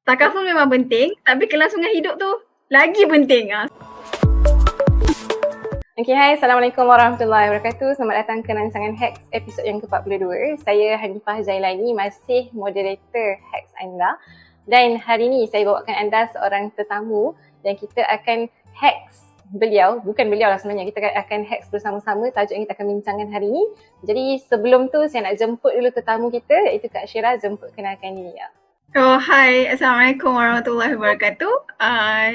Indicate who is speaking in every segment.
Speaker 1: Takaful memang penting, tapi kelangsungan hidup tu lagi penting.
Speaker 2: Okay, hai. Assalamualaikum warahmatullahi wabarakatuh. Selamat datang ke rancangan Hacks episod yang ke-42. Saya Hanifah Jailani, masih moderator Hacks anda. Dan hari ini saya bawakan anda seorang tetamu dan kita akan hacks beliau. Bukan beliau lah sebenarnya, kita akan hacks bersama-sama tajuk yang kita akan bincangkan hari ini. Jadi sebelum tu saya nak jemput dulu tetamu kita, iaitu Kak Syira. Jemput kenalkan diri ya.
Speaker 1: Oh, hai. Assalamualaikum warahmatullahi wabarakatuh.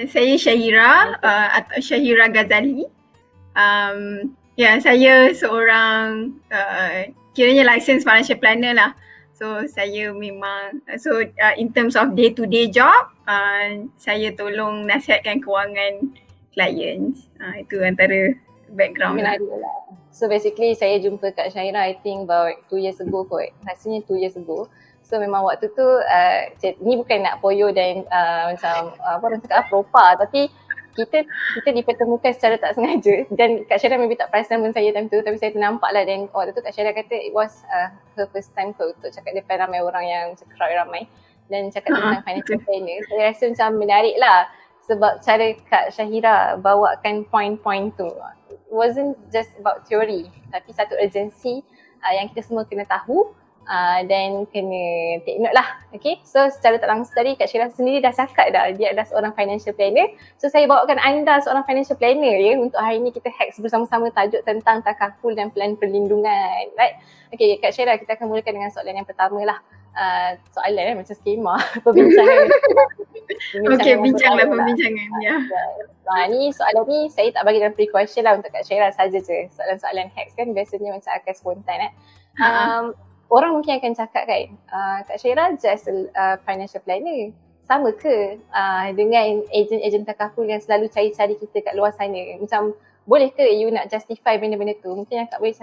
Speaker 1: Saya Syahira atau Syahira Ghazali. Saya seorang kiranya licensed financial planner lah. So saya memang in terms of day to day job, saya tolong nasihatkan kewangan clients. Itu antara background lah.
Speaker 2: So basically saya jumpa Kak Syahira I think about 2 years ago kot. Rasanya 2 years ago. So memang waktu tu ni bukan nak poyo dan macam apa orang cakap propa, tapi kita dipertemukan secara tak sengaja dan Kak Syahira maybe tak perasan pun saya time tu, tapi saya ternampak lah. Dan waktu tu Kak Syahira kata it was her first time kot untuk cakap depan ramai orang yang crowd ramai dan cakap tentang financial planner. Saya rasa macam menarik lah sebab cara Kak Syahira bawakan point-point tu. It wasn't just about theory, tapi satu urgency yang kita semua kena tahu. Dan kena take note lah. Okay, so secara tak langsung tadi Kak Syahira sendiri dah cakap dah dia adalah seorang financial planner. So saya bawakan anda seorang financial planner ya. Untuk hari ni kita hacks bersama-sama tajuk tentang takaful dan plan perlindungan, right? Okay Kak Syahira, kita akan mulakan dengan soalan yang pertama lah. Soalan macam skema perbincangan.
Speaker 1: Okay, bincanglah perbincangan ya.
Speaker 2: Ni soalan ni saya tak bagi dalam pre-question lah untuk Kak Syahira saja je. Soalan-soalan hacks kan biasanya macam akan spontan orang mungkin akan cakap kan, Kak Syahira just financial planner. Sama ke dengan ejen-ejen takaful yang selalu cari-cari kita kat luar sana? Macam boleh ke you nak justify benda-benda tu? Mungkin yang Kak boleh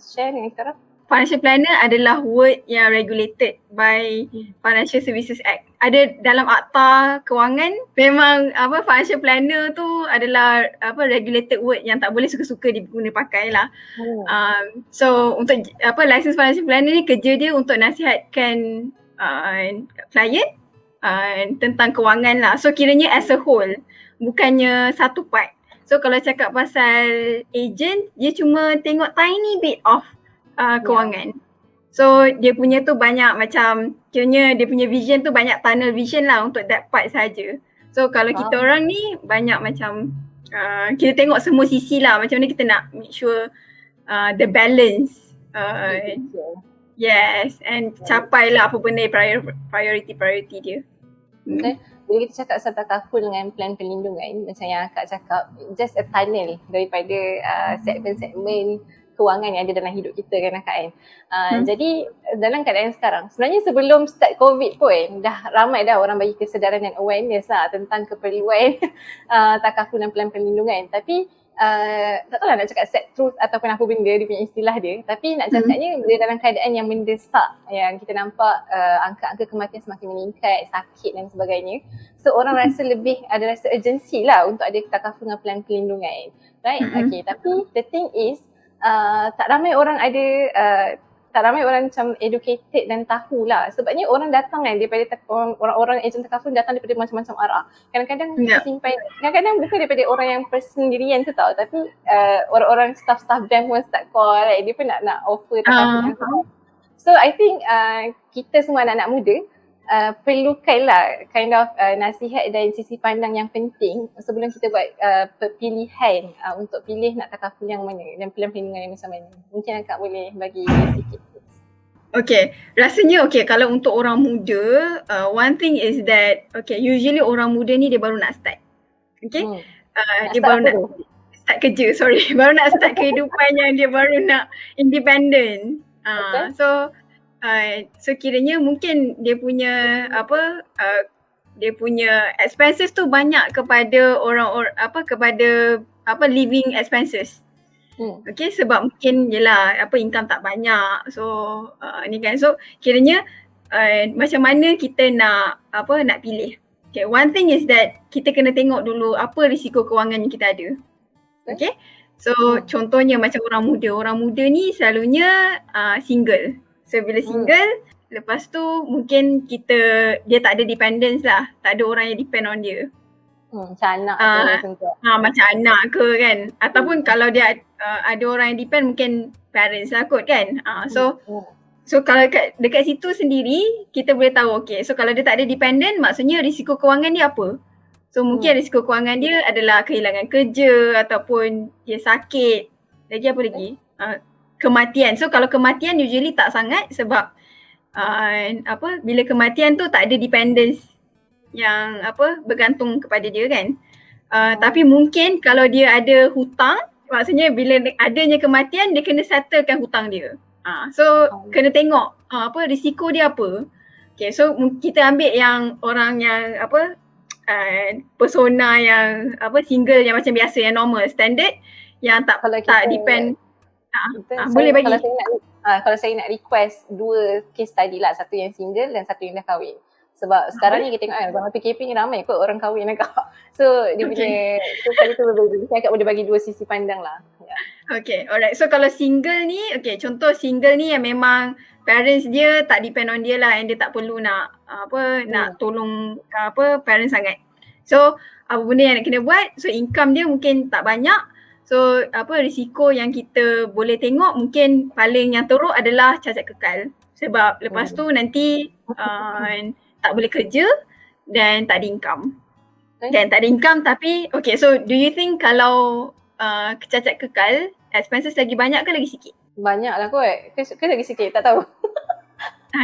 Speaker 2: share dengan kita orang.
Speaker 1: Financial planner adalah word yang regulated by Financial Services Act. Ada dalam akta kewangan, memang financial planner tu adalah regulated word yang tak boleh suka-suka diguna pakai lah. So untuk license financial planner ni kerja dia untuk nasihatkan klien tentang kewangan lah. So kiranya as a whole, bukannya satu part. So kalau cakap pasal agent, dia cuma tengok tiny bit of kewangan. So dia punya tu banyak macam, kiranya dia punya vision tu banyak tunnel vision lah untuk that part saja. So kalau kita orang ni banyak macam kita tengok semua sisi lah, macam mana kita nak make sure the balance yes, and capai lah apa benda priority dia.
Speaker 2: Okay. Bila kita cakap pasal takaful dengan plan perlindungan, macam yang Kak cakap, just a tunnel daripada segmen kewangan yang ada dalam hidup kita kan Kak. Jadi dalam keadaan sekarang, sebenarnya sebelum start COVID pun dah ramai dah orang bagi kesedaran dan awareness lah tentang keperluan takaful dan plan perlindungan. Tapi tak tahu lah nak cakap set truth ataupun apa benda dia punya istilah dia, tapi nak cakapnya dia dalam keadaan yang mendesak, yang kita nampak angka-angka kematian semakin meningkat, sakit dan sebagainya. So orang rasa ada rasa urgency lah untuk ada takaful dengan plan perlindungan, right? Okay, tapi the thing is tak ramai orang tak ramai orang macam educated dan tahulah. Sebabnya orang datang kan daripada orang-orang ejen takaful datang daripada macam-macam arah. Kadang-kadang simpan, kadang-kadang bukan daripada orang yang persendirian tu tau, tapi orang-orang staff-staff bank pun start call, right? Dia pun nak offer takaful. So I think kita semua anak-anak muda perlukanlah kind of nasihat dan sisi pandang yang penting sebelum kita buat pilihan untuk pilih nak takaful yang mana dan plan perlindungan yang macam mana. Mungkin Kak boleh bagi sikit.
Speaker 1: Okay, rasanya kalau untuk orang muda, one thing is that usually orang muda ni dia baru nak start. Okay, dia baru nak start kerja, baru nak start kehidupan yang dia baru nak independent. So kiranya mungkin dia punya dia punya expenses tu banyak kepada orang-orang kepada living expenses. Okay, sebab mungkin income tak banyak. So ni kan, so kiranya macam mana kita nak pilih. Okay, one thing is that kita kena tengok dulu apa risiko kewangan yang kita ada. Okay, so contohnya macam orang muda ni selalunya single. So bila single, Lepas tu mungkin dia tak ada dependence lah. Tak ada orang yang depend on dia.
Speaker 2: Macam anak ke
Speaker 1: Ah,
Speaker 2: macam tu.
Speaker 1: macam anak ke kan. Ataupun kalau dia ada orang yang depend, mungkin parents lah kot kan. So kalau dekat situ sendiri kita boleh tahu okay. So kalau dia tak ada dependent, maksudnya risiko kewangan dia apa? So mungkin risiko kewangan dia adalah kehilangan kerja ataupun dia sakit. Lagi apa lagi? Kematian. So kalau kematian usually tak sangat sebab bila kematian tu tak ada dependence yang bergantung kepada dia kan. Tapi mungkin kalau dia ada hutang, maksudnya bila adanya kematian dia kena settlekan hutang dia. So kena tengok risiko dia apa. Okay, so kita ambil yang orang yang persona yang single yang macam biasa, yang normal, standard, yang tak depend. Boleh bagi.
Speaker 2: Kalau saya nak request 2 case study lah, satu yang single dan satu yang dah kahwin. Sebab sekarang ni kita tengok zaman PKP ni ramai kot orang kahwin agak. So dia punya case study tu berbeza. Saya agak boleh bagi 2 sisi pandang lah.
Speaker 1: Okay, alright. So kalau single ni, contoh single ni yang memang parents dia tak depend on dia lah, and dia tak perlu nak nak tolong parents sangat. So apa benda yang nak kena buat? So income dia mungkin tak banyak. So risiko yang kita boleh tengok mungkin paling yang teruk adalah cacat kekal. Sebab lepas tu nanti tak boleh kerja dan tak ada income. Dan tak ada income tapi so do you think kalau cacat kekal expenses lagi banyak ke lagi sikit?
Speaker 2: Banyak lah kot. Ke lagi sikit? Tak tahu.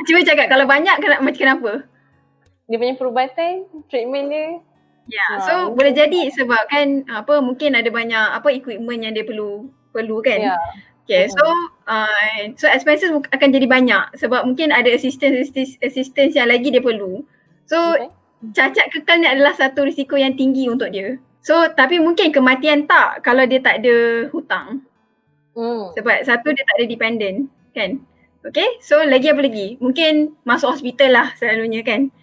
Speaker 1: Cuba cakap kalau banyak macam kenapa?
Speaker 2: Dia punya perubatan, treatment dia.
Speaker 1: So boleh jadi sebab kan mungkin ada banyak equipment yang dia perlu kan. Okay, so expenses akan jadi banyak sebab mungkin ada assistance yang lagi dia perlu. So cacat kekal ni adalah satu risiko yang tinggi untuk dia. So tapi mungkin kematian tak kalau dia tak ada hutang. Sebab satu dia tak ada dependent kan. Okay, so lagi apa lagi? Mungkin masuk hospital lah selalunya kan.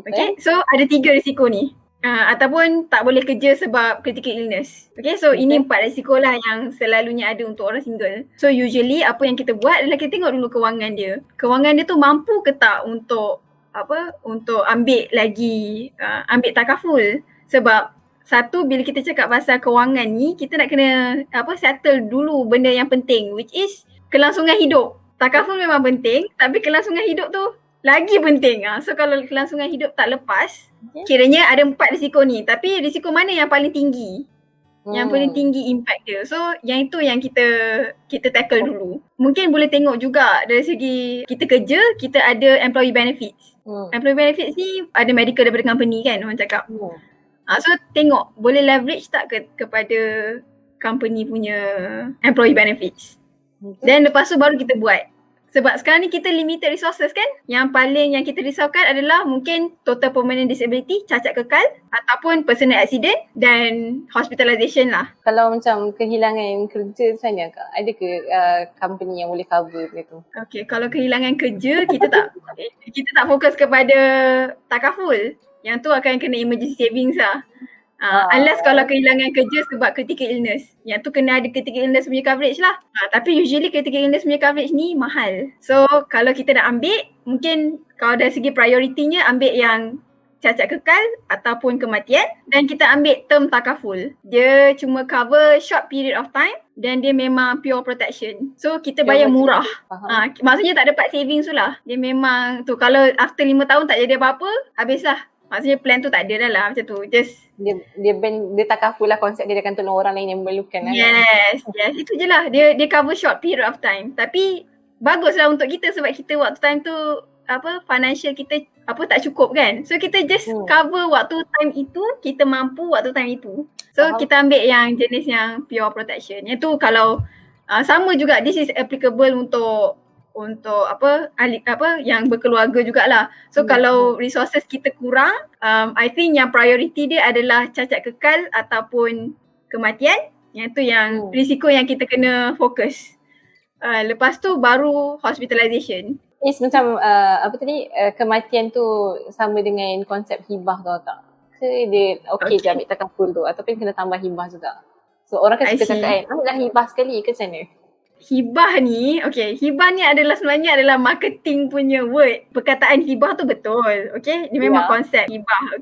Speaker 1: Okay, so ada 3 risiko ni. Ataupun tak boleh kerja sebab critical illness. Okay, so ini 4 risiko lah yang selalunya ada untuk orang single. So usually apa yang kita buat adalah kita tengok dulu kewangan dia. Kewangan dia tu mampu ke tak untuk untuk ambil lagi ambil takaful. Sebab satu, bila kita cakap pasal kewangan ni, kita nak kena settle dulu benda yang penting, which is kelangsungan hidup. Takaful memang penting, tapi kelangsungan hidup tu lagi penting. So kalau kelangsungan hidup tak lepas, kiranya ada 4 risiko ni. Tapi risiko mana yang paling tinggi? Yang paling tinggi impact dia. So yang itu yang kita tackle dulu. Mungkin boleh tengok juga dari segi kita kerja, kita ada employee benefits. Employee benefits ni ada medical daripada company kan, orang cakap. So tengok boleh leverage tak kepada company punya employee benefits. Dan lepas tu baru kita buat. Sebab sekarang ni kita limited resources kan. Yang paling yang kita risaukan adalah mungkin total permanent disability, cacat kekal, ataupun personal accident dan hospitalization lah.
Speaker 2: Kalau macam kehilangan kerja macam mana Kak? Ada ke company yang boleh cover begitu?
Speaker 1: Okay, kalau kehilangan kerja kita tak fokus kepada takaful. Yang tu akan kena emergency savings lah. Unless kalau kehilangan kerja sebab critical illness. Yang tu kena ada critical illness punya coverage lah. Tapi usually critical illness punya coverage ni mahal. So kalau kita nak ambil, mungkin kalau dari segi prioritinya ambil yang cacat kekal ataupun kematian, dan kita ambil term takaful. Dia cuma cover short period of time dan dia memang pure protection. So kita bayar murah. Maksudnya tak dapat savings tu lah. Dia memang tu kalau after 5 tahun tak jadi apa-apa, habislah. Maksudnya plan tu tak ada dah lah macam tu. Just
Speaker 2: dia takaful lah konsep dia akan tolong orang lain yang memerlukan.
Speaker 1: Yes. Itu je lah. Dia cover short period of time. Tapi baguslah untuk kita sebab kita waktu time tu financial kita tak cukup kan. So kita just cover waktu time itu, kita mampu waktu time itu. So kita ambil yang jenis yang pure protection. Yang tu kalau sama juga, this is applicable untuk ahli yang berkeluarga jugalah. So kalau resources kita kurang, I think yang priority dia adalah cacat kekal ataupun kematian. Yang tu yang risiko yang kita kena fokus. Lepas tu baru hospitalization.
Speaker 2: Macam kematian tu sama dengan konsep hibah tu tak? Ke dia je ambil takaful tu ataupun kena tambah hibah juga? So orang kan suka cakap kan, ambillah hibah sekali ke macam mana?
Speaker 1: hibah ni, hibah ni sebenarnya adalah marketing punya word. Perkataan hibah tu betul, Dia memang konsep hibah,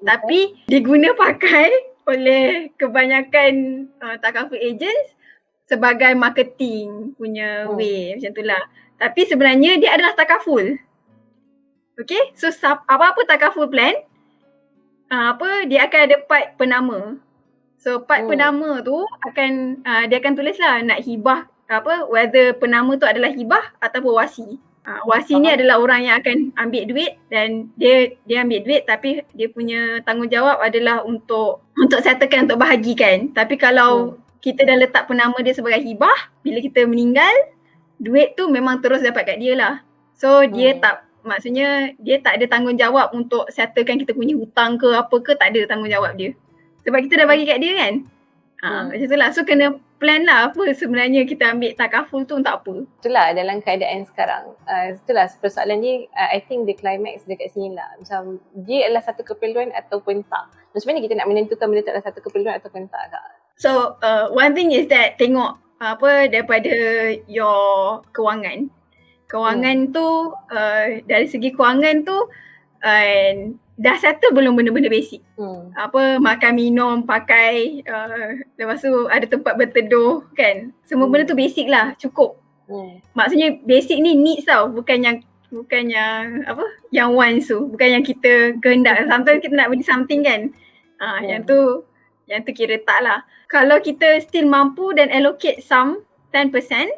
Speaker 1: Tapi diguna pakai oleh kebanyakan takaful agents sebagai marketing punya way, macam tu lah. Tapi sebenarnya dia adalah takaful. So apa-apa takaful plan, dia akan ada part penama. So part penama tu dia akan tulis lah nak hibah whether penama tu adalah hibah ataupun wasi. Wasi ni adalah orang yang akan ambil duit dan dia ambil duit tapi dia punya tanggungjawab adalah untuk settlekan, untuk bahagikan. Tapi kalau kita dah letak penama dia sebagai hibah, bila kita meninggal, duit tu memang terus dapat kat dia lah. So dia maksudnya dia tak ada tanggungjawab untuk settlekan kita punya hutang ke apa ke, tak ada tanggungjawab dia. Sebab kita dah bagi kat dia kan. Macam tu lah. So kena plan lah apa sebenarnya kita ambil takaful tu untuk apa.
Speaker 2: Itulah dalam keadaan sekarang. Itulah persoalan ni, I think the climax dekat sini lah. Macam dia adalah satu keperluan ataupun tak. Macam mana kita nak menentukan benda tu adalah satu keperluan ataupun tak, Kak?
Speaker 1: So one thing is that tengok daripada your kewangan. Kewangan tu dari segi kewangan tu dah settle belum benda-benda basic? Makan, minum, pakai, lepas tu ada tempat berteduh kan. Semua benda tu basic lah, cukup. Maksudnya basic ni needs tau, bukan yang wants tu, bukan yang kita kehendak. Sometimes kita nak beli something kan. Yang tu kira tak lah. Kalau kita still mampu dan allocate some 10%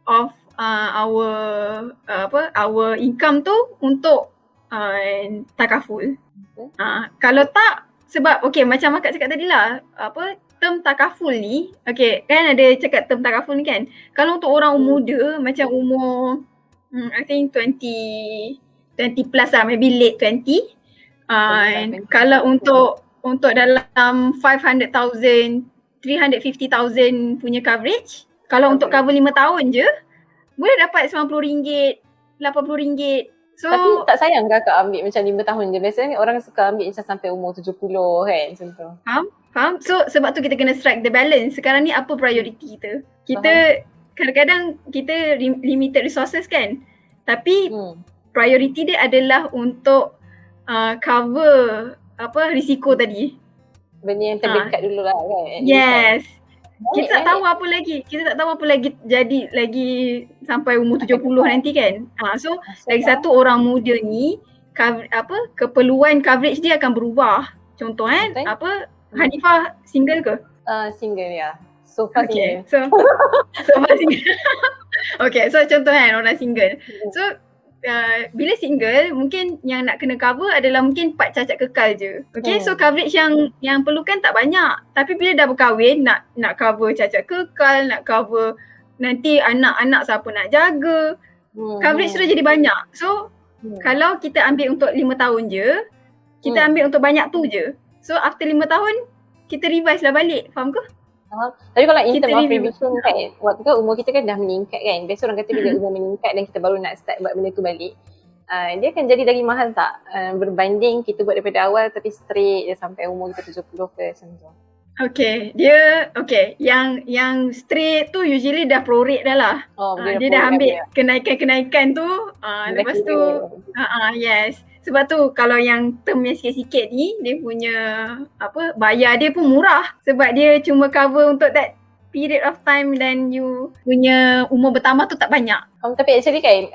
Speaker 1: of our income tu untuk takaful. Kalau tak, sebab macam akak cakap tadi lah, term takaful ni, kan ada cakap term takaful ni kan, kalau untuk orang muda macam umur I think 20 plus lah, maybe late 20, kalau untuk dalam 500,000 350,000 punya coverage, kalau untuk cover 5 tahun je boleh dapat RM90, RM80. So,
Speaker 2: tapi tak sayang ke Kak ambil macam 5 tahun je? Biasanya orang suka ambil macam sampai umur 70 kan, macam tu.
Speaker 1: Faham? So sebab tu kita kena strike the balance. Sekarang ni apa priority kita? Kita kadang-kadang kita limited resources kan. Tapi priority dia adalah untuk cover risiko tadi.
Speaker 2: Benda yang terdekat dulu lah kan.
Speaker 1: Yes. Kita tak tahu apa lagi jadi lagi sampai umur 70 nanti kan. So lagi satu, orang muda ni keperluan coverage dia akan berubah. Contoh Hanifah single ke?
Speaker 2: Single ya. So far single.
Speaker 1: So far single. So contoh orang single. So bila single, mungkin yang nak kena cover adalah mungkin part cacat kekal je. So coverage yang perlukan tak banyak. Tapi bila dah berkahwin, nak cover cacat kekal, nak cover nanti anak-anak siapa nak jaga. Coverage sudah jadi banyak. So kalau kita ambil untuk 5 tahun je, kita ambil untuk banyak tu je. So after 5 tahun, kita revise lah balik. Faham ke?
Speaker 2: Tapi kalau in term of revision kan, waktu tu umur kita kan dah meningkat kan. Biasa orang kata bila umur meningkat dan kita baru nak start buat benda tu balik, dia akan jadi lagi mahal tak? Berbanding kita buat daripada awal tapi straight je sampai umur kita 70 ke macam tu. Yang straight tu usually dah prorate dah lah. Dia dah ambil kenaikan-kenaikan tu, lepas tu yes. Sebab tu kalau yang term yang sikit-sikit ni, dia punya bayar dia pun murah. Sebab dia cuma cover untuk that period of time dan you punya umur bertambah tu tak banyak. Tapi actually kan,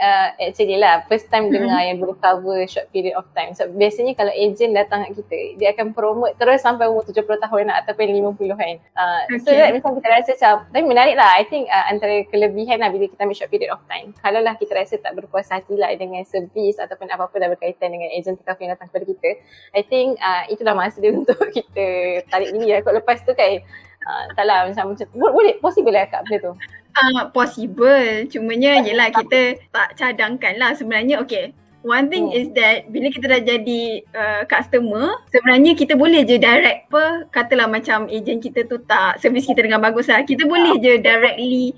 Speaker 2: first time dengar yang boleh cover short period of time. So biasanya kalau agent datang kat kita, dia akan promote terus sampai umur 70 tahun ataupun 50 kan. So that macam kita rasa macam, tapi menarik lah. I think antara kelebihan lah bila kita ambil short period of time. Kalau lah kita rasa tak berpuas hati lah dengan servis ataupun apa-apa dah berkaitan dengan agent takaful yang datang kepada kita, I think itulah masa dia untuk kita tarik diri lah kot lepas tu kan. Taklah macam boleh, possible lah Kak benda tu?
Speaker 1: Possible, cumanya yelah kita tak cadangkan lah sebenarnya. One thing is that bila kita dah jadi customer, sebenarnya kita boleh je direct katalah macam agent kita tu tak servis kita dengan bagus lah, kita boleh je directly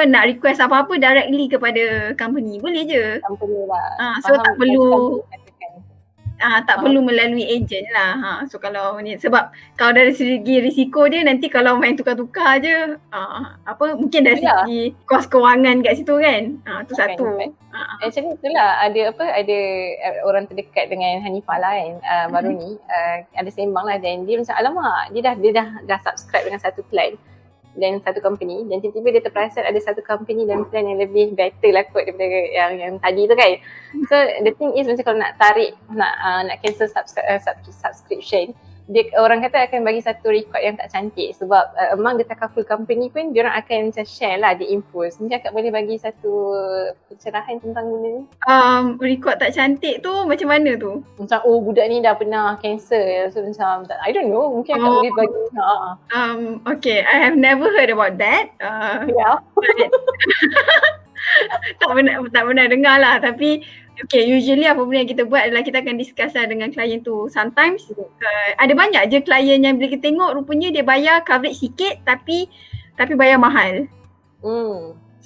Speaker 1: nak request apa-apa directly kepada company, boleh je.
Speaker 2: Company lah.
Speaker 1: So tak perlu tak perlu melalui ejen lah. So kalau ni sebab kalau dari segi risiko dia nanti kalau main tukar-tukar je mungkin dari segi kos kewangan kat situ kan. Tu satu.
Speaker 2: Actually itulah ada orang terdekat dengan Hanifah lah kan baru ni ada sembang lah dan dia macam alamak dia dah subscribe dengan satu plan dan satu company dan tiba-tiba dia terperasan ada satu company dan plan yang lebih better lah kot daripada yang tadi tu kan. So the thing is macam kalau nak tarik nak cancel subscription orang kata akan bagi satu record yang tak cantik sebab among the takaful company pun diorang akan macam share lah the infos. Mungkin akak boleh bagi satu pencerahan tentang benda ni?
Speaker 1: Record tak cantik tu macam mana tu?
Speaker 2: Macam budak ni dah pernah cancel. So macam I don't know, mungkin akak boleh bagi.
Speaker 1: Okay, I have never heard about that. Tak pernah dengar lah tapi okay, usually apa benda yang kita buat adalah kita akan discuss lah dengan klien tu. Sometimes ada banyak je klien yang bila kita tengok rupanya dia bayar coverage sikit tapi bayar mahal.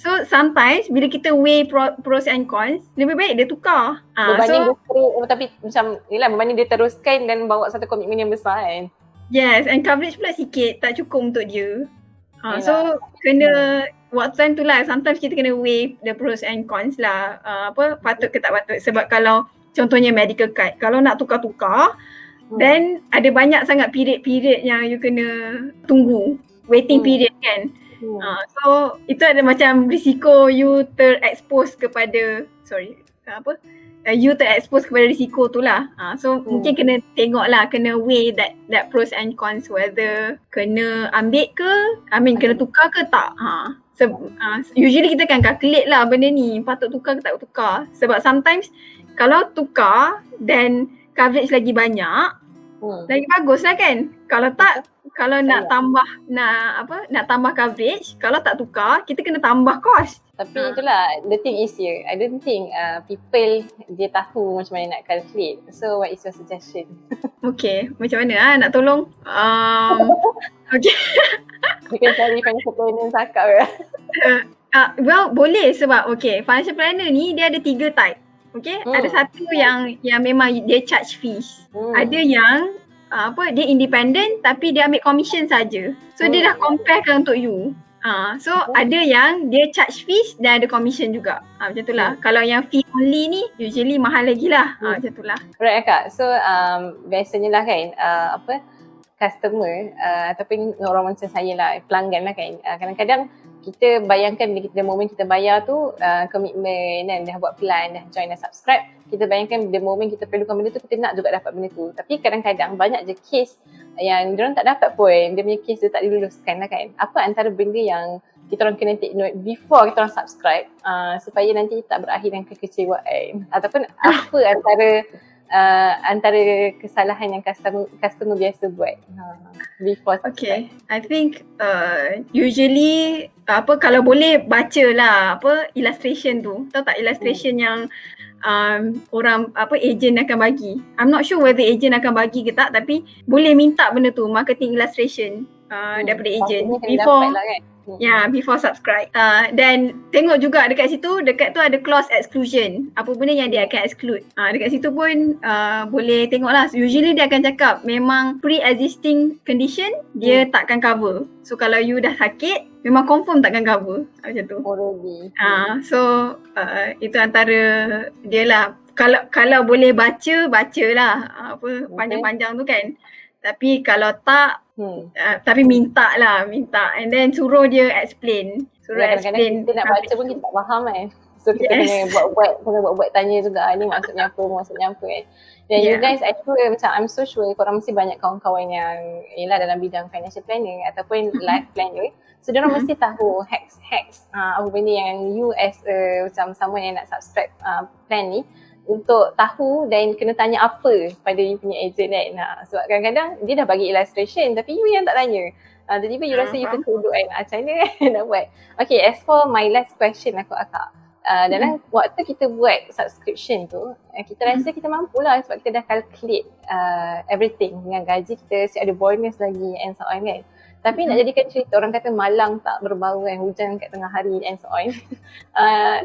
Speaker 1: So sometimes bila kita weigh pros and cons, lebih baik dia tukar.
Speaker 2: Tapi macam yelah berbanding dia teruskan dan bawa satu komitmen yang besar kan.
Speaker 1: Yes, and coverage pula sikit, tak cukup untuk dia. So kena waktu time tu lah sometimes kita kena weigh the pros and cons lah patut ke tak patut sebab kalau contohnya medical card kalau nak tukar-tukar then ada banyak sangat period yang you kena tunggu waiting period kan. So itu ada macam risiko you terekspos kepada you terekspos kepada risiko tu lah. So mungkin kena tengok lah, kena weigh that pros and cons whether kena ambil ke, kena tukar ke tak. Usually kita kan calculate lah benda ni, patut tukar ke tak tukar. Sebab sometimes kalau tukar then coverage lagi banyak, lagi bagus lah kan. Kalau tak, kalau nak tambah coverage, kalau tak tukar, kita kena tambah cost.
Speaker 2: Tapi itulah, the thing is here, I don't think people dia tahu macam mana nak calculate. So what is your suggestion?
Speaker 1: Okay, macam mana nak tolong? Okay.
Speaker 2: You can cari financial planner cakap ke?
Speaker 1: Well, boleh sebab financial planner ni dia ada 3 type. Okay, ada satu yang memang dia charge fees. Ada yang dia independent tapi dia ambil commission saja. So dia dah comparekan untuk you. So ada yang dia charge fees dan ada commission juga. Macam tu lah. Kalau yang fee only ni usually mahal lagi lah. Macam tu lah.
Speaker 2: Alright Kak. So biasanya lah kan customer ataupun orang macam saya lah, pelanggan lah kan, kadang-kadang kita bayangkan the moment kita bayar tu komitmen kan, dah buat plan, dah join, dah subscribe, kita bayangkan the moment kita perlukan benda tu kita nak juga dapat benda tu. Tapi kadang-kadang banyak je case yang diorang tak dapat pun, dia punya case dia tak diluluskan lah kan. Apa antara benda yang kita orang kena take note before kita orang subscribe supaya nanti tak berakhir dengan kekecewaan, ataupun apa antara kesalahan yang customer biasa buat before subscribe?
Speaker 1: I think usually kalau boleh baca lah illustration tu. Tahu tak illustration yang orang agent akan bagi. I'm not sure whether agent akan bagi ke tak, tapi boleh minta benda tu, marketing illustration daripada agent before lah kan? Before subscribe. Dan tengok juga dekat situ, dekat tu ada clause exclusion. Apa benda yang dia akan exclude. Dekat situ pun boleh tengok lah. Usually dia akan cakap memang pre-existing condition dia takkan cover. So kalau you dah sakit, memang confirm takkan cover. Macam tu. So itu antara dia lah. Kalau boleh bacalah panjang-panjang tu kan. Tapi kalau tak, tapi minta and then suruh dia explain.
Speaker 2: Kadang-kadang kita nak baca pun kita tak faham kan. So kita kena buat tanya juga ni maksudnya apa kan. Dan you guys actually macam I'm so sure korang mesti banyak kawan-kawan yang dalam bidang financial planning ataupun life planner. So diorang mesti tahu hacks apa benda yang you as macam someone yang nak subscribe plan ni untuk tahu dan kena tanya apa pada you punya agent kan. Sebab kadang-kadang dia dah bagi illustration tapi you yang tak tanya. Tiba-tiba you rasa you tertuduk kan. Macam mana nak buat? Okay, as for my last question akak. Dalam waktu kita buat subscription tu, kita rasa kita mampu lah sebab kita dah calculate everything dengan gaji kita, ada bonus lagi and so on kan. Tapi nak jadikan cerita, orang kata malang tak berbau kan, hujan kat tengah hari and so on.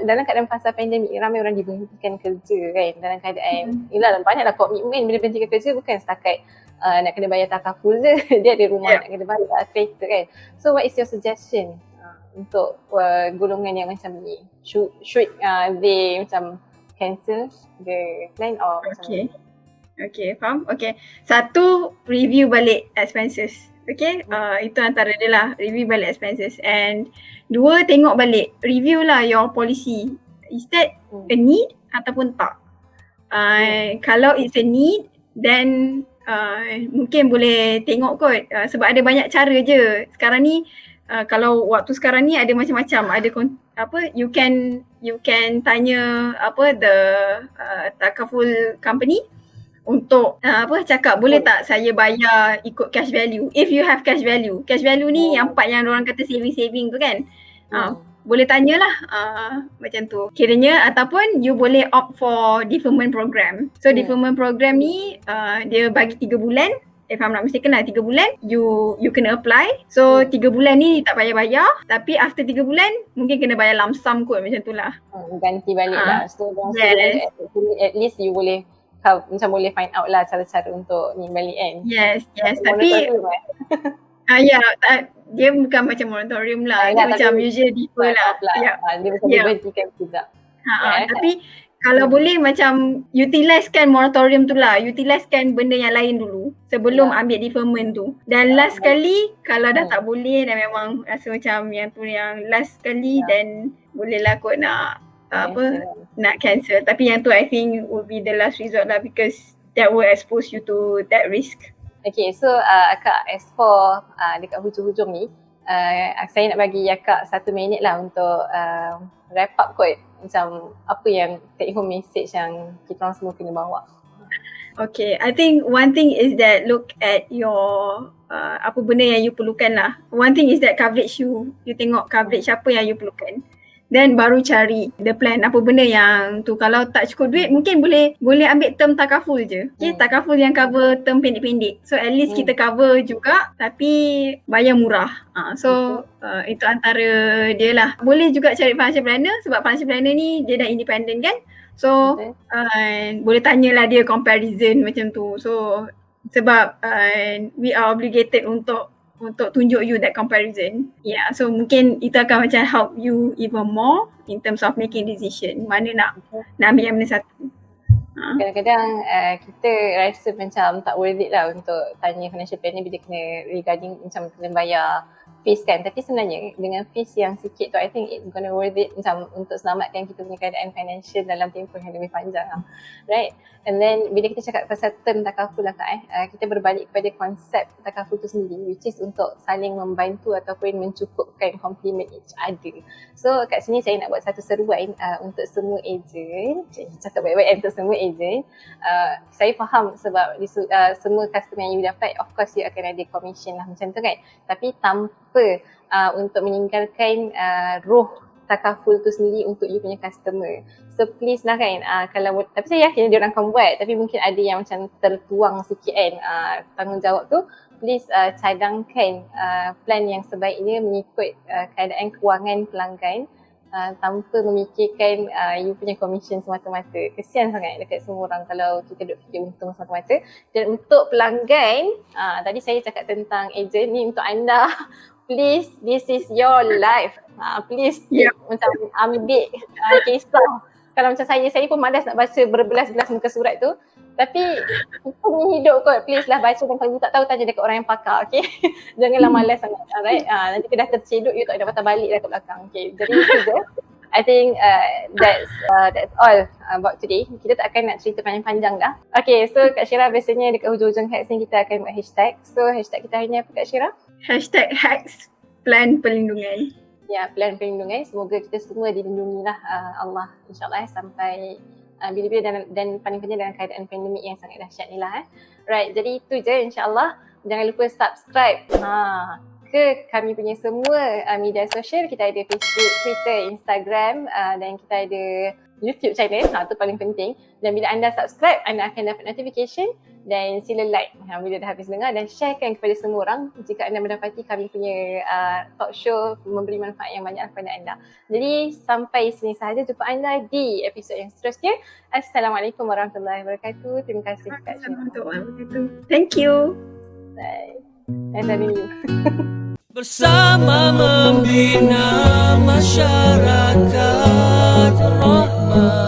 Speaker 2: Dalam keadaan fasa pandemik, ramai orang diberhentikan kerja kan, dalam keadaan, yelah banyaklah komitmen bila berhentikan kerja, bukan setakat nak kena bayar takaful je, dia ada rumah nak kena bayar, kereta kan. So what is your suggestion untuk golongan yang macam ni? Should they macam cancel the plan or macam
Speaker 1: Okay, faham? Okay. Satu, review balik expenses. Okay, itu antara dia lah, review balik expenses. And dua, tengok balik, review lah your policy. Is that a need ataupun tak? Kalau it's a need, then mungkin boleh tengok kot, sebab ada banyak cara je. Sekarang ni, kalau waktu sekarang ni ada macam-macam, ada you can tanya the takaful company untuk cakap boleh tak saya bayar ikut cash value, if you have cash value. Cash value ni yang part yang orang kata saving tu kan. Boleh tanyalah macam tu kiranya, ataupun you boleh opt for deferment program. So deferment program ni dia bagi 3 bulan, if I'm not mistaken lah, 3 bulan you kena apply. So 3 bulan ni tak payah bayar, tapi after 3 bulan mungkin kena bayar lump sum kot, macam tu lah.
Speaker 2: Ganti balik lah. So at least you boleh macam boleh find out lah cara-cara untuk ni balik kan.
Speaker 1: Yes, tapi dia bukan macam moratorium lah, dia macam usual defer lah.
Speaker 2: Dia macam diberhentikan sekejap.
Speaker 1: Tapi kalau boleh macam utilisekan moratorium tu lah, utilisekan benda yang lain dulu sebelum ambil deferment tu. Dan last sekali kalau dah tak boleh dan memang rasa macam yang tu yang last sekali, then bolehlah kot nak nak cancel. Tapi yang tu I think would be the last resort lah, because that will expose you to that risk.
Speaker 2: Okay, so Akak as for dekat hujung-hujung ni, saya nak bagi Akak 1 minit lah untuk wrap up kot, macam apa yang take home message yang kita orang semua kena bawa.
Speaker 1: Okay, I think one thing is that look at your apa benda yang you perlukan lah. One thing is that coverage you tengok coverage apa yang you perlukan. Then baru cari the plan, apa benda yang tu. Kalau tak cukup duit, mungkin boleh ambil term takaful je. Okay, takaful yang cover term pendek-pendek. So at least kita cover juga tapi bayar murah. So itu antara dia lah. Boleh juga cari financial planner, sebab financial planner ni dia dah independent kan. So boleh tanyalah dia comparison macam tu. So sebab we are obligated untuk tunjuk you that comparison. So mungkin itu akan macam help you even more in terms of making decision, mana nak ambil yang mana satu.
Speaker 2: Kadang-kadang kita rasa macam tak worth it lah untuk tanya financial planner bila kena regarding macam kena bayar fees kan. Tapi sebenarnya dengan fees yang sikit tu, I think it's gonna worth it macam untuk selamatkan kita punya keadaan financial dalam tempoh yang lebih panjang lah. Right? And then bila kita cakap pasal term takaful lah Kak, kita berbalik kepada konsep takaful tu sendiri, which is untuk saling membantu ataupun mencukupkan, complement each other. So kat sini saya nak buat satu seruan untuk semua ejen, cakap baik-baik untuk semua ejen. Saya faham sebab semua customer yang you dapat, of course you akan ada commission lah macam tu kan. Tapi tanpa untuk meninggalkan roh takaful tu sendiri untuk you punya customer. So please lah kan, tapi saya yakin dia orang akan buat, tapi mungkin ada yang macam tertuang sikit kan tanggungjawab tu. Please cadangkan plan yang sebaiknya mengikut keadaan kewangan pelanggan, tanpa memikirkan you punya commission semata-mata. Kesian sangat dekat semua orang kalau kita duk fikir untung semata-mata. Dan untuk pelanggan, tadi saya cakap tentang ejen ni untuk anda. Please, this is your life. Please macam ambil kisah. Kalau macam saya pun malas nak baca berbelas-belas muka surat tu. Tapi kita punya hidup kot, please lah baca, dan kalau you tak tahu tanya dekat orang yang pakar, okay? Janganlah malas sangat, alright? Nanti kita dah terceduk, you tak ada patah balik dah kat belakang, okay? Jadi itu je. I think that's all about today. Kita tak akan nak cerita panjang-panjang dah. Okay, so Kak Syirah biasanya dekat hujung-hujung hacks ni kita akan buat hashtag. So hashtag kita hari ni apa Kak Syirah?
Speaker 1: Hashtag hacks plan perlindungan.
Speaker 2: Ya, plan perlindungan. Semoga kita semua dilindungi lah Allah insyaAllah sampai bila-bila dan paling penting dalam keadaan pandemik yang sangat dahsyat ni lah. Right, jadi itu je insyaAllah. Jangan lupa subscribe ke kami punya semua media sosial. Kita ada Facebook, Twitter, Instagram dan kita ada YouTube channel. Itu paling penting. Dan bila anda subscribe, anda akan dapat notification dan sila like bila dah habis dengar dan sharekan kepada semua orang jika anda mendapati kami punya talk show memberi manfaat yang banyak kepada anda. Jadi sampai sini sahaja jumpa anda di episod yang seterusnya. Assalamualaikum warahmatullahi wabarakatuh. Terima kasih Kak Syirah.
Speaker 1: Thank you.
Speaker 2: Bye. Nice having you.
Speaker 3: Bersama membina masyarakat rahmat.